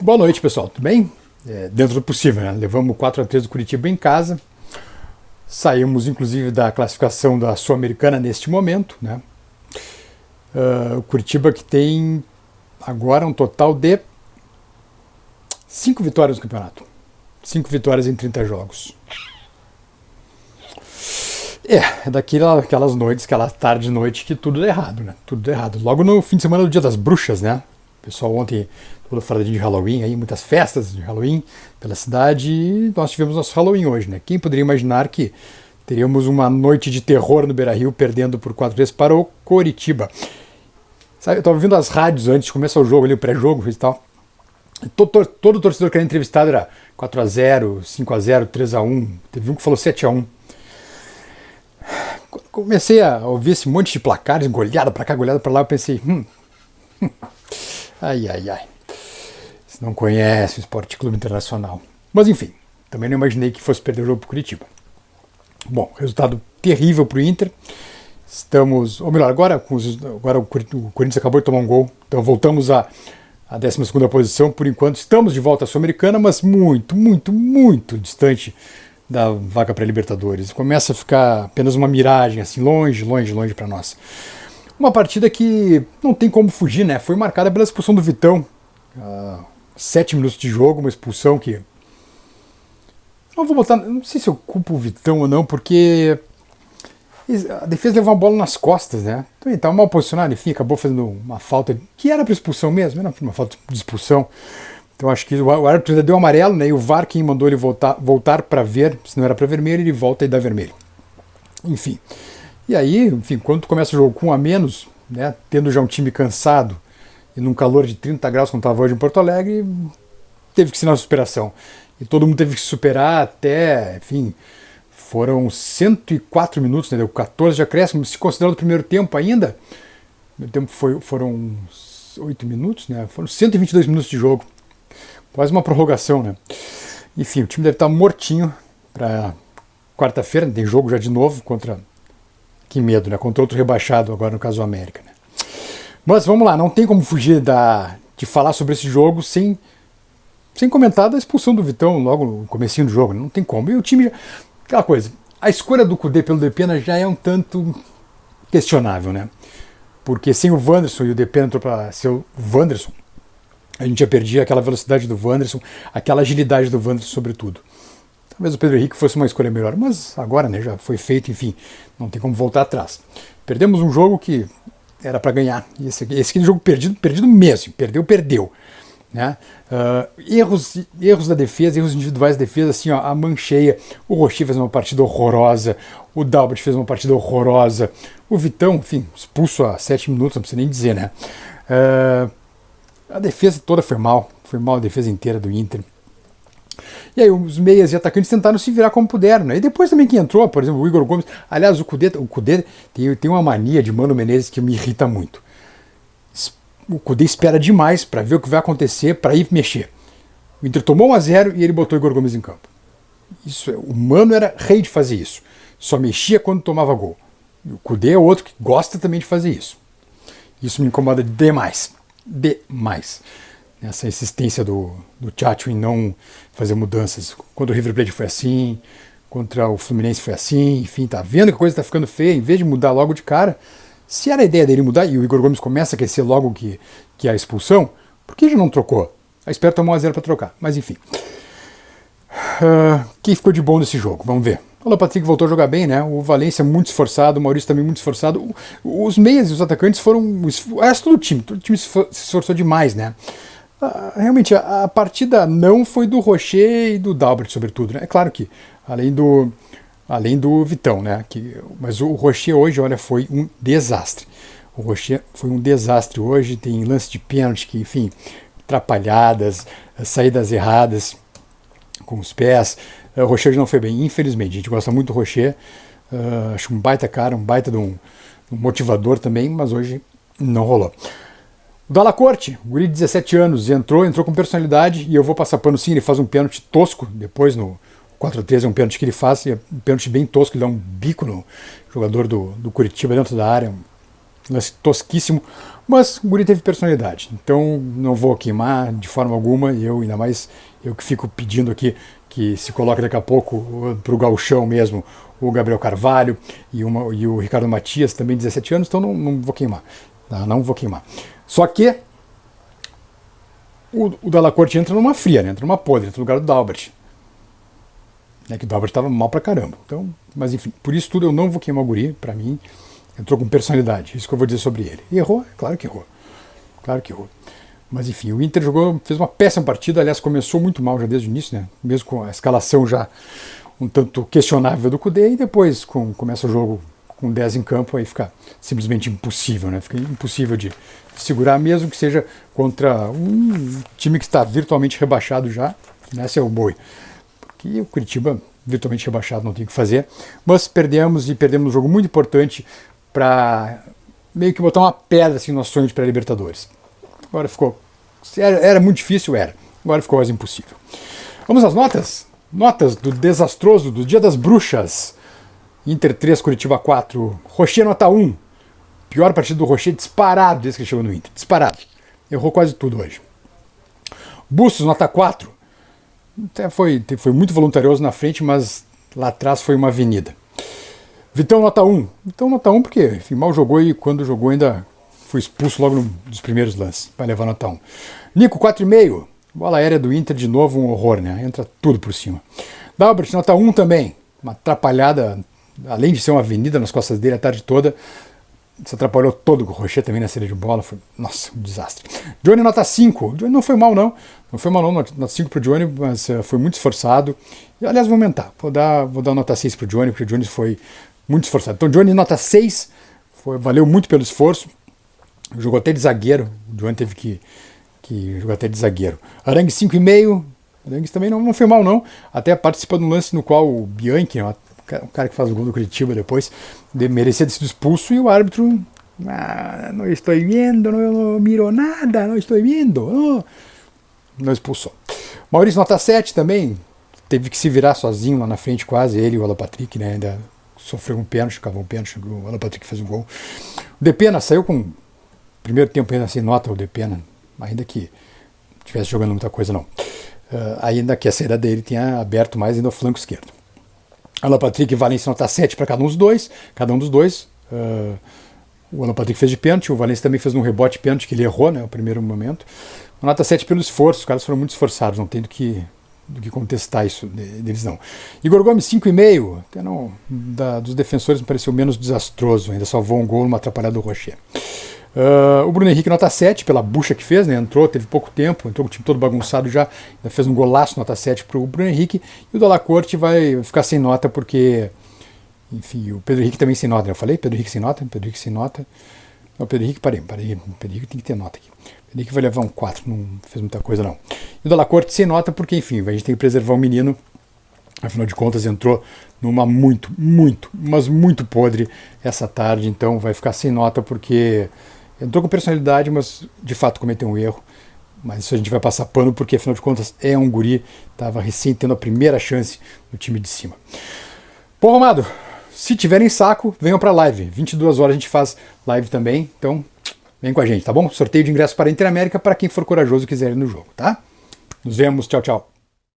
Boa noite, pessoal. Tudo bem? Dentro do possível, né? Levamos 4-3 do Curitiba em casa. Saímos, inclusive, da classificação da Sul-Americana neste momento, né? O Curitiba que tem agora um total de 5 vitórias no campeonato. 5 vitórias em 30 jogos. É daquelas noites, aquela tarde e noite que tudo dá errado, né? Tudo dá errado. Logo no fim de semana do Dia das Bruxas, né? O pessoal ontem, toda faladinha de Halloween, aí, muitas festas de Halloween pela cidade, e nós tivemos nosso Halloween hoje, né? Quem poderia imaginar que teríamos uma noite de terror no Beira-Rio, perdendo por 4-3 para o Coritiba. Sabe, eu estava ouvindo as rádios antes de começar o jogo, ali, o pré-jogo e tal. Todo torcedor que era entrevistado era 4-0, 5-0, 3-1, teve um que falou 7-1. Comecei a ouvir esse monte de placares, goleada pra cá, goleada pra lá, eu pensei, ai. Você não conhece o Esporte Clube Internacional. Mas enfim, também não imaginei que fosse perder o jogo pro Curitiba. Bom, resultado terrível pro Inter. Estamos, ou melhor, agora o Corinthians acabou de tomar um gol, então voltamos à 12ª posição. Por enquanto estamos de volta à Sul-Americana, mas muito distante da vaga para Libertadores. Começa a ficar apenas uma miragem, assim, longe para nós. Uma partida que não tem como fugir, né? Foi marcada pela expulsão do Vitão. 7 minutos de jogo, uma expulsão que... Não sei se eu culpo o Vitão ou não, porque a defesa levou uma bola nas costas, né? Então ele estava mal posicionado, enfim, acabou fazendo uma falta que era para expulsão mesmo, era uma falta de expulsão. Então acho que o árbitro ainda deu amarelo, né? E o VAR, quem mandou ele voltar para ver, se não era para vermelho, ele volta e dá vermelho. Enfim. E aí, enfim, quando tu começa o jogo com um a menos, né? Tendo já um time cansado e num calor de 30 graus, como estava hoje em Porto Alegre, teve que ser na superação. E todo mundo teve que superar até, enfim, foram 104 minutos, né? Deu 14 de acréscimo, se considerando o primeiro tempo ainda. O primeiro tempo foram 8 minutos, né? Foram 122 minutos de jogo. Quase uma prorrogação, né? Enfim, o time deve estar mortinho para quarta-feira, tem jogo já de novo contra... Que medo, né? Contra outro rebaixado, agora no caso do América, né? Mas vamos lá, não tem como fugir de falar sobre esse jogo sem comentar da expulsão do Vitão logo no comecinho do jogo, né? Não tem como. E o time, aquela coisa, a escolha do Kudê pelo Depena já é um tanto questionável, né? Porque sem o Wanderson e o Depena entrou para ser o Wanderson, a gente já perdia aquela velocidade do Wanderson, aquela agilidade do Wanderson sobretudo. Talvez o Pedro Henrique fosse uma escolha melhor, mas agora, né, já foi feito, enfim, não tem como voltar atrás. Perdemos um jogo que era para ganhar. Esse jogo perdido mesmo, perdeu. Né? Erros da defesa, erros individuais da defesa, assim, ó, a Mancheia, o Rocher fez uma partida horrorosa, o Dalbert fez uma partida horrorosa, o Vitão, enfim, expulso a 7 minutos, não precisa nem dizer, né? A defesa toda foi mal a defesa inteira do Inter. E aí os meias e atacantes tentaram se virar como puderam, né? E depois também quem entrou, por exemplo, o Igor Gomes. Aliás, o Kudê tem uma mania de Mano Menezes que me irrita muito. O Kudê espera demais para ver o que vai acontecer, para ir mexer. O Inter tomou 1-0 e ele botou o Igor Gomes em campo. O Mano era rei de fazer isso. Só mexia quando tomava gol. E o Kudê é outro que gosta também de fazer isso. Isso me incomoda demais. Essa insistência do Tchatcho em não fazer mudanças. Contra o River Plate foi assim, contra o Fluminense foi assim, enfim, tá vendo que a coisa está ficando feia, em vez de mudar logo de cara, se era a ideia dele mudar, e o Igor Gomes começa a aquecer logo que é a expulsão, por que já não trocou? A espera tomou 1-0 para trocar, mas enfim. Quem ficou de bom nesse jogo? Vamos ver. O Patrick voltou a jogar bem, né? O Valência muito esforçado, o Maurício também muito esforçado. Os meias e os atacantes foram... O resto do time se esforçou demais, né? Realmente, a partida não foi do Rocher e do Dalbert, sobretudo, né? É claro que, além do Vitão, né? Mas o Rocher hoje, olha, foi um desastre. O Rocher foi um desastre hoje, tem lance de pênalti que, enfim, atrapalhadas, saídas erradas com os pés. O Rocher não foi bem, infelizmente. A gente gosta muito do Rocher, acho um baita cara, um baita de um motivador também, mas hoje não rolou. O Dalla Corte, o guri de 17 anos, entrou com personalidade, e eu vou passar pano sim, ele faz um pênalti tosco, depois no 4-3 é um pênalti que ele faz, é um pênalti bem tosco, ele dá um bico no jogador do Curitiba dentro da área, um lance tosquíssimo, Mas o guri teve personalidade, então não vou queimar de forma alguma, e eu, ainda mais eu que fico pedindo aqui que se coloque daqui a pouco para o gauchão mesmo, o Gabriel Carvalho e o Ricardo Matias, também 17 anos, então não vou queimar. Tá? Não vou queimar. Só que o Dalla Corte entra numa fria, né? Entra numa podre, entra no lugar do Dalbert. É que o Dalbert estava mal pra caramba. Então, mas enfim, por isso tudo eu não vou queimar o guri, pra mim, entrou com personalidade, isso que eu vou dizer sobre ele. E errou? Claro que errou. Claro que errou. Mas enfim, o Inter fez uma péssima partida, aliás, começou muito mal já desde o início, né? Mesmo com a escalação já um tanto questionável do Cudê, e depois começa o jogo com 10 em campo, aí fica simplesmente impossível, né? Fica impossível de segurar, mesmo que seja contra um time que está virtualmente rebaixado já, esse é o boi. Porque o Curitiba, virtualmente rebaixado, não tem o que fazer, mas perdemos um jogo muito importante para meio que botar uma pedra assim, no nosso sonho de pré-Libertadores. Agora ficou. Era muito difícil, era. Agora ficou quase impossível. Vamos às notas? Notas do desastroso, do Dia das Bruxas. Inter 3, Curitiba 4. Rocher nota 1. Pior partida do Rocher disparado desde que ele chegou no Inter. Disparado. Errou quase tudo hoje. Bustos nota 4. Até foi muito voluntarioso na frente, mas lá atrás foi uma avenida. Vitão nota 1. Vitão nota 1 porque enfim, mal jogou e quando jogou ainda foi expulso logo nos primeiros lances. Vai levar nota 1. Nico 4,5. Bola aérea do Inter de novo um horror, né? Entra tudo por cima. Dalbert nota 1 também. Uma atrapalhada, além de ser uma avenida nas costas dele a tarde toda, se atrapalhou todo com o Rocher também na saída de bola. Foi, nossa, um desastre. Johnny nota 5. Johnny não foi mal não. Não foi mal não, nota 5 pro Johnny, mas foi muito esforçado. E, aliás, vou aumentar. Vou dar nota 6 pro Johnny, porque o Johnny foi muito esforçado. Então, Johnny nota 6. Valeu muito pelo esforço. Jogou até de zagueiro. O Johnny teve que jogar até de zagueiro. Arangue 5,5. Arangue também não foi mal não. Até participa de um lance no qual o Bianchi, o cara que faz o gol do Curitiba depois, merecia ter sido expulso e o árbitro não estou vendo, não miro nada, não estou vendo. Não expulsou. Maurício nota 7 também. Teve que se virar sozinho lá na frente quase. Ele e o Alan Patrick, né? Ainda sofreu um pênalti, cavou um pênalti, o Alan Patrick fez um gol. O Depena saiu com primeiro tempo ainda sem nota o Depena, ainda que estivesse jogando muita coisa não. Ainda que a saída dele tenha aberto mais ainda o flanco esquerdo. Alan Patrick e Valência nota 7 para cada um dos dois. O Alan Patrick fez de pênalti, o Valência também fez um rebote pênalti que ele errou, né, no primeiro momento. Nota 7 pelo esforço, os caras foram muito esforçados, não tem do que contestar isso deles não. Igor Gomes 5,5, até não, dos defensores me pareceu menos desastroso, ainda salvou um gol numa atrapalhada do Rocher. O Bruno Henrique nota 7 pela bucha que fez, né? Entrou, teve pouco tempo, entrou com o time todo bagunçado já, ainda fez um golaço, nota 7 para o Bruno Henrique, e o Dalla Corte vai ficar sem nota porque, enfim, o Pedro Henrique também sem nota, né? Eu falei Pedro Henrique sem nota. Não, Pedro Henrique, parei, Pedro Henrique tem que ter nota aqui. Pedro Henrique vai levar um 4, não fez muita coisa não. E o Dalla Corte sem nota porque, enfim, a gente tem que preservar o menino, afinal de contas entrou numa muito podre essa tarde, então vai ficar sem nota porque entrou com personalidade, mas de fato cometeu um erro. Mas isso a gente vai passar pano porque, afinal de contas, é um guri. Estava recém tendo a primeira chance no time de cima. Pô, Romado, se tiverem saco, venham para a live. 22 horas a gente faz live também. Então, vem com a gente, tá bom? Sorteio de ingressos para a Interamérica para quem for corajoso e quiser ir no jogo, tá? Nos vemos. Tchau, tchau.